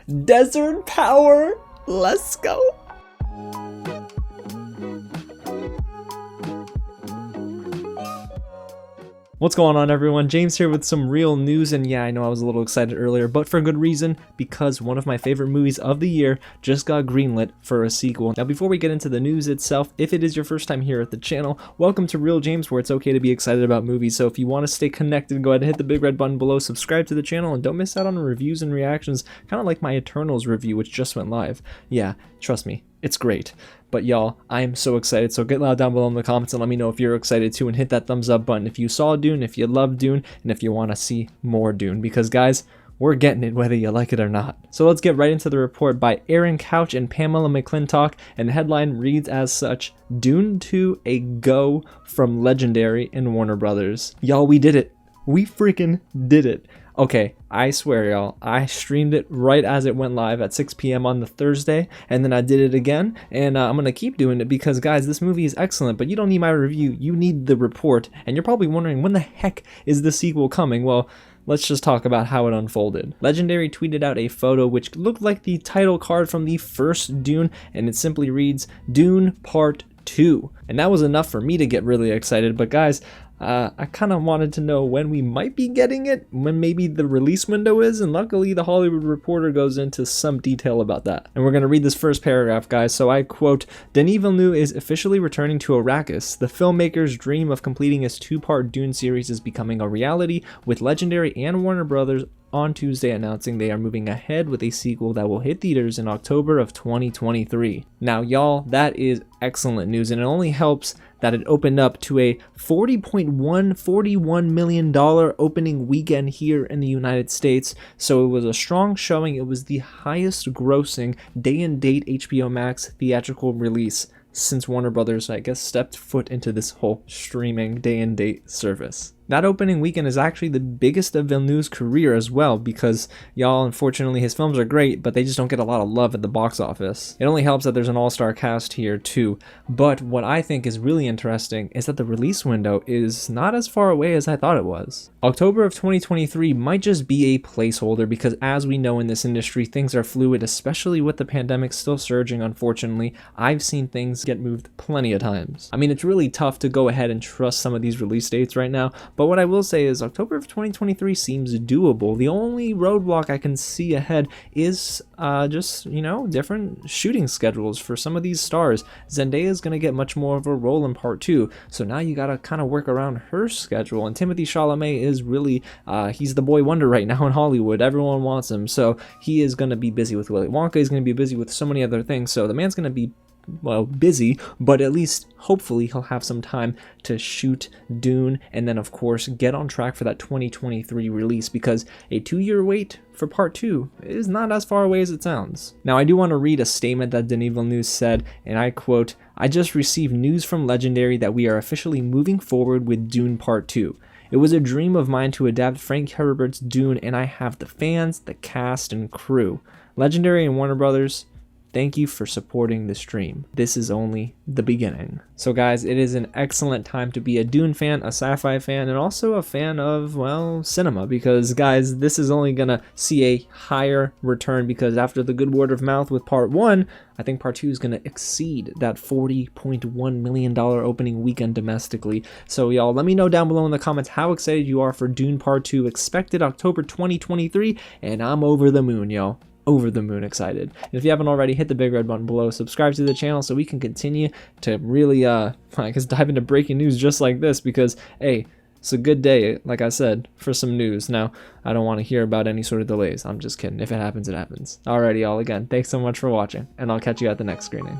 Desert power. Let's go. What's going on, everyone? James here with some real news, and yeah, I know I was a little excited earlier, but for good reason, because one of my favorite movies of the year just got greenlit for a sequel. Now, before we get into the news itself, if it is your first time here at the channel, welcome to Real James, where it's okay to be excited about movies. So if you want to stay connected, go ahead and hit the big red button below, subscribe to the channel, and don't miss out on the reviews and reactions, kind of like my Eternals review, which just went live. Yeah, trust me, it's great. But y'all, I am so excited, so get loud down below in the comments and let me know if you're excited too, and hit that thumbs up button if you saw Dune, if you love Dune, and if you want to see more Dune, because guys, we're getting it whether you like it or not. So let's get right into the report by Aaron Couch and Pamela McClintock, and the headline reads as such: Dune 2 a go from Legendary and Warner Brothers. Y'all, we did it. We freaking did it. Okay, I swear y'all, I streamed it right as it went live at 6 p.m. on the Thursday, and then I did it again, and I'm gonna keep doing it because, guys, this movie is excellent, but you don't need my review, you need the report. And you're probably wondering, when the heck is the sequel coming? Well, let's just talk about how it unfolded. Legendary tweeted out a photo which looked like the title card from the first Dune, and it simply reads, Dune Part 2. And that was enough for me to get really excited, but guys, I kind of wanted to know when we might be getting it, when maybe the release window is, and luckily the Hollywood Reporter goes into some detail about that. And we're going to read this first paragraph, guys. So I quote, Denis Villeneuve is officially returning to Arrakis. The filmmaker's dream of completing his two-part Dune series is becoming a reality, with Legendary and Warner Brothers on Tuesday announcing they are moving ahead with a sequel that will hit theaters in October of 2023. Now, y'all, that is excellent news, and it only helps that it opened up to a $41 million opening weekend here in the United States. So it was a strong showing. It was the highest grossing day-and-date HBO Max theatrical release since Warner Brothers, I guess, stepped foot into this whole streaming day-and-date service. That opening weekend is actually the biggest of Villeneuve's career as well, because, y'all, unfortunately his films are great, but they just don't get a lot of love at the box office. It only helps that there's an all-star cast here too, but what I think is really interesting is that the release window is not as far away as I thought it was. October of 2023 might just be a placeholder, because as we know in this industry, things are fluid, especially with the pandemic still surging, unfortunately. I've seen things get moved plenty of times. I mean, it's really tough to go ahead and trust some of these release dates right now, but what I will say is October of 2023 seems doable. The only roadblock I can see ahead is just, you know, different shooting schedules for some of these stars. Zendaya is going to get much more of a role in Part 2, so now you got to kind of work around her schedule. And Timothée Chalamet is really, he's the boy wonder right now in Hollywood. Everyone wants him, so he is going to be busy with Willy Wonka. He's going to be busy with so many other things, so the man's going to be, well, busy, but at least hopefully he'll have some time to shoot Dune, and then of course get on track for that 2023 release, because a 2-year wait for Part 2 is not as far away as it sounds. Now, I do want to read a statement that Denis Villeneuve said, and I quote, I just received news from Legendary that we are officially moving forward with Dune Part 2. It was a dream of mine to adapt Frank Herbert's Dune, and I have the fans, the cast, and crew. Legendary and Warner Brothers, thank you for supporting this dream. This is only the beginning. So guys, it is an excellent time to be a Dune fan, a sci-fi fan, and also a fan of, well, cinema, because guys, this is only gonna see a higher return, because after the good word of mouth with Part 1, I think Part 2 is gonna exceed that $40.1 million opening weekend domestically. So y'all, let me know down below in the comments how excited you are for Dune Part 2, expected October 2023, and I'm over the moon, y'all. Over the moon excited. And if you haven't already, hit the big red button below, subscribe to the channel so we can continue to really I guess dive into breaking news just like this, because hey, it's a good day, like I said, for some news. Now, I don't want to hear about any sort of delays. I'm just kidding. If it happens, it happens. Alrighty, y'all, again, thanks so much for watching, and I'll catch you at the next screening.